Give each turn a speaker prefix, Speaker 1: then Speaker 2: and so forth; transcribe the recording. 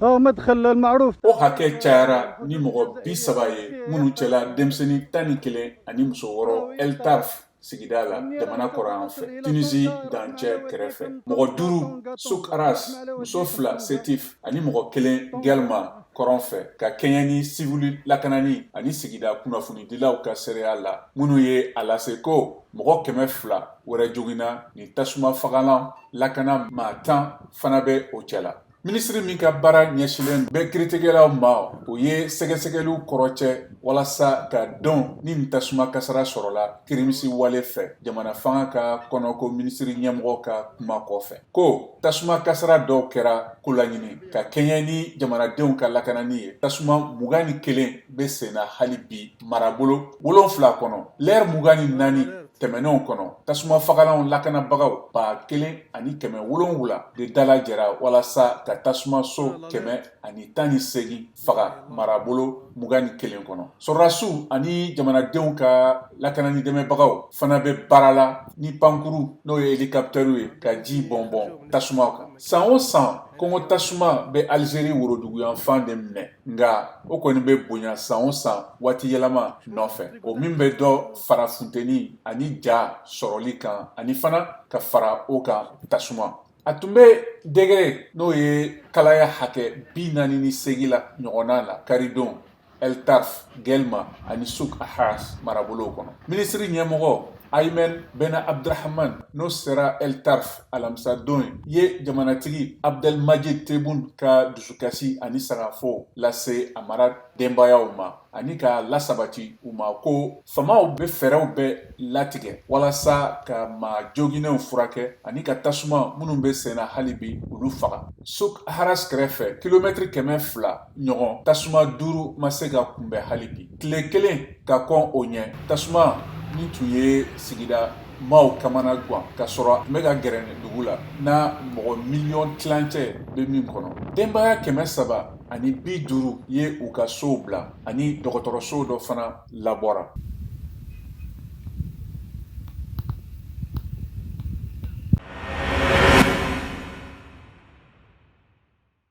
Speaker 1: مدخل المعروف.
Speaker 2: O hakɛ cayara ni mɔgɔ 30 ye minnu cɛla denmisɛnnin 11 ani muso 6 El Tarf sigida la jamana kɔrɔyan fɛ Tunisie dancɛ kɛrɛfɛ. Mɔgɔ 5 Souk Aras, muso 2 Sétif ani mɔgɔ 1 Guelma kɔrɔn fɛ ka kɛɲɛ ni civil lakanani ani sigida kunnafonidilaw ka seereya la minnu ye a lase ko mɔgɔ 200 wɛrɛ joginna ni tasuma fagalan lakana maa 10 fana bɛ o cɛla. Minisiri min ka baara ɲɛsilen bɛ kiiritigɛlaw ma o ye sɛgɛsɛgɛliw kɔrɔcɛ walasa ka dɔn ni nin tasuma kasara sɔrɔla kirimisi wale fɛ jamana fanga ka kɔnɔko minisiri ɲɛmɔgɔ ka kuma kɔfɛ ko tasuma kasara dɔw kɛra ko laɲini ka kɛɲɛ ni jamanadenw ka lakanani ye. Tasuma 21 bɛ senna hali bi marabolo 7 kɔnɔ lɛri 24 tɛmɛnenw kɔnɔ tasuma fagalanw lakanabagaw 1700 de dalajɛra walasa ka tasuma so 118 faga marabolo 21 kɔnɔ. Sɔrɔdasiw ani jamanadenw ka lakanani dɛmɛbagaw fana bɛ baara la ni pankuru n'o ye hélicoptère ye ka ji bɔnbɔn tasumaw kan. San o san Kɔngɔ tasuma bɛ Algérie woroduguyanfan de minɛ nka o kɔni bɛ bonya san o san waati yɛlɛma nɔfɛ. O min bɛ dɔ fara funteni ani ja sɔrɔli kan ani fana ka fara o kan tasuma. A tun bɛ degré n'o ye kalaya hakɛ 48 la ɲɔgɔnna la karidon El Tarf, Guelma ani Souk Ahras marabolow kɔnɔ. Minisiri ɲɛmɔgɔ Aymen Ben Abdrahman n'o sera El Tarf alamisa don ye jamanatigi Abdelmajid Tebboune ka dusukasi ani sangafo lase a mara denbayaw ma ani ka lasabati u ma ko famaw bɛ fɛɛrɛw bɛɛ latigɛ walasa ka maa joginenw furakɛ ani ka tasuma minnu bɛ senna hali bi olu faga. Souk Ahras kɛrɛfɛ kilomètre 200 ɲɔgɔn tasuma 5 ma se ka kunbɛn hali bi. Tile kelen ka kɔn o ɲɛ tasuma ni tun ye sigida maaw kamana guwan ka sɔrɔ tun bɛ ka gɛrɛ dugu la na mɔgɔ miliyɔn tilancɛ bɛ min kɔnɔ. Denbaya 350 ye u ka sow bila ani dɔgɔtɔrɔso dɔ fana labɔra.